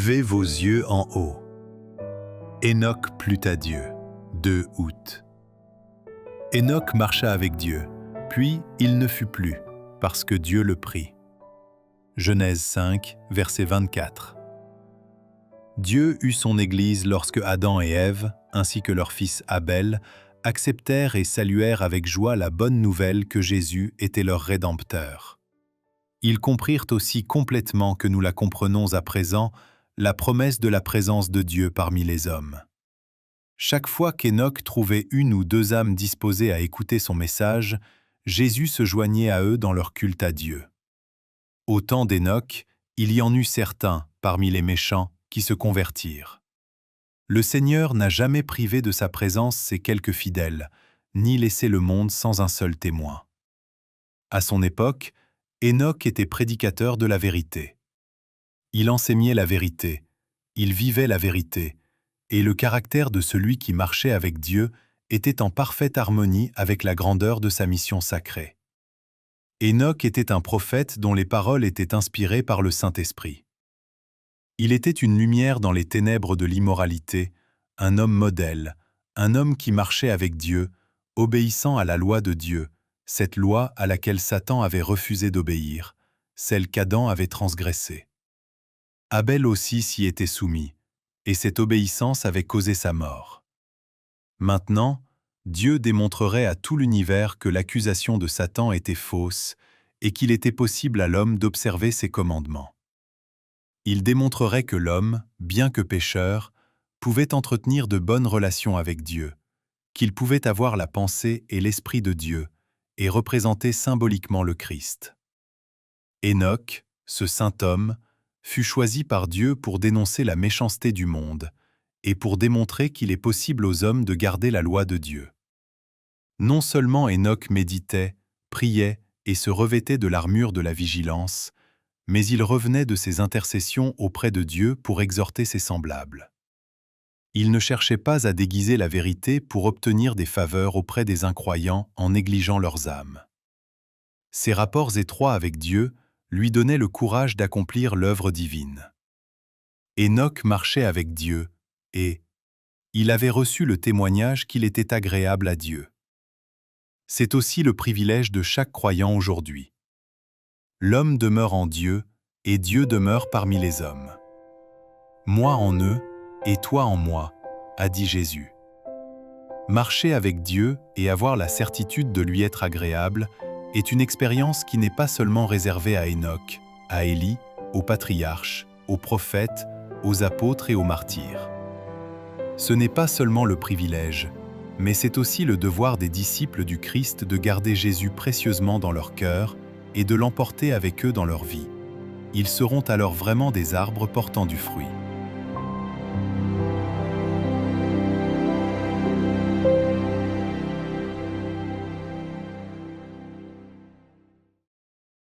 Levez vos yeux en haut. Hénoch plut à Dieu. 2 août. Hénoch marcha avec Dieu, puis il ne fut plus, parce que Dieu le prit. Genèse 5, verset 24. Dieu eut son Église lorsque Adam et Ève, ainsi que leur fils Abel, acceptèrent et saluèrent avec joie la bonne nouvelle que Jésus était leur Rédempteur. Ils comprirent aussi complètement que nous la comprenons à présent, la promesse de la présence de Dieu parmi les hommes. Chaque fois qu'Hénoch trouvait 1 ou 2 âmes disposées à écouter son message, Jésus se joignait à eux dans leur culte à Dieu. Au temps d'Hénoch, il y en eut certains, parmi les méchants, qui se convertirent. Le Seigneur n'a jamais privé de sa présence ses quelques fidèles, ni laissé le monde sans un seul témoin. À son époque, Hénoch était prédicateur de la vérité. Il enseignait la vérité, il vivait la vérité, et le caractère de celui qui marchait avec Dieu était en parfaite harmonie avec la grandeur de sa mission sacrée. Hénoch était un prophète dont les paroles étaient inspirées par le Saint-Esprit. Il était une lumière dans les ténèbres de l'immoralité, un homme modèle, un homme qui marchait avec Dieu, obéissant à la loi de Dieu, cette loi à laquelle Satan avait refusé d'obéir, celle qu'Adam avait transgressée. Abel aussi s'y était soumis, et cette obéissance avait causé sa mort. Maintenant, Dieu démontrerait à tout l'univers que l'accusation de Satan était fausse et qu'il était possible à l'homme d'observer ses commandements. Il démontrerait que l'homme, bien que pécheur, pouvait entretenir de bonnes relations avec Dieu, qu'il pouvait avoir la pensée et l'esprit de Dieu et représenter symboliquement le Christ. Hénoch, ce saint homme, fut choisi par Dieu pour dénoncer la méchanceté du monde et pour démontrer qu'il est possible aux hommes de garder la loi de Dieu. Non seulement Hénoch méditait, priait et se revêtait de l'armure de la vigilance, mais il revenait de ses intercessions auprès de Dieu pour exhorter ses semblables. Il ne cherchait pas à déguiser la vérité pour obtenir des faveurs auprès des incroyants en négligeant leurs âmes. Ses rapports étroits avec Dieu lui donnaient le courage d'accomplir l'œuvre divine. Hénoch marchait avec Dieu et il avait reçu le témoignage qu'il était agréable à Dieu. C'est aussi le privilège de chaque croyant aujourd'hui. L'homme demeure en Dieu et Dieu demeure parmi les hommes. Moi en eux et toi en moi, a dit Jésus. Marcher avec Dieu et avoir la certitude de lui être agréable est une expérience qui n'est pas seulement réservée à Hénoch, à Élie, aux patriarches, aux prophètes, aux apôtres et aux martyrs. Ce n'est pas seulement le privilège, mais c'est aussi le devoir des disciples du Christ de garder Jésus précieusement dans leur cœur et de l'emporter avec eux dans leur vie. Ils seront alors vraiment des arbres portant du fruit.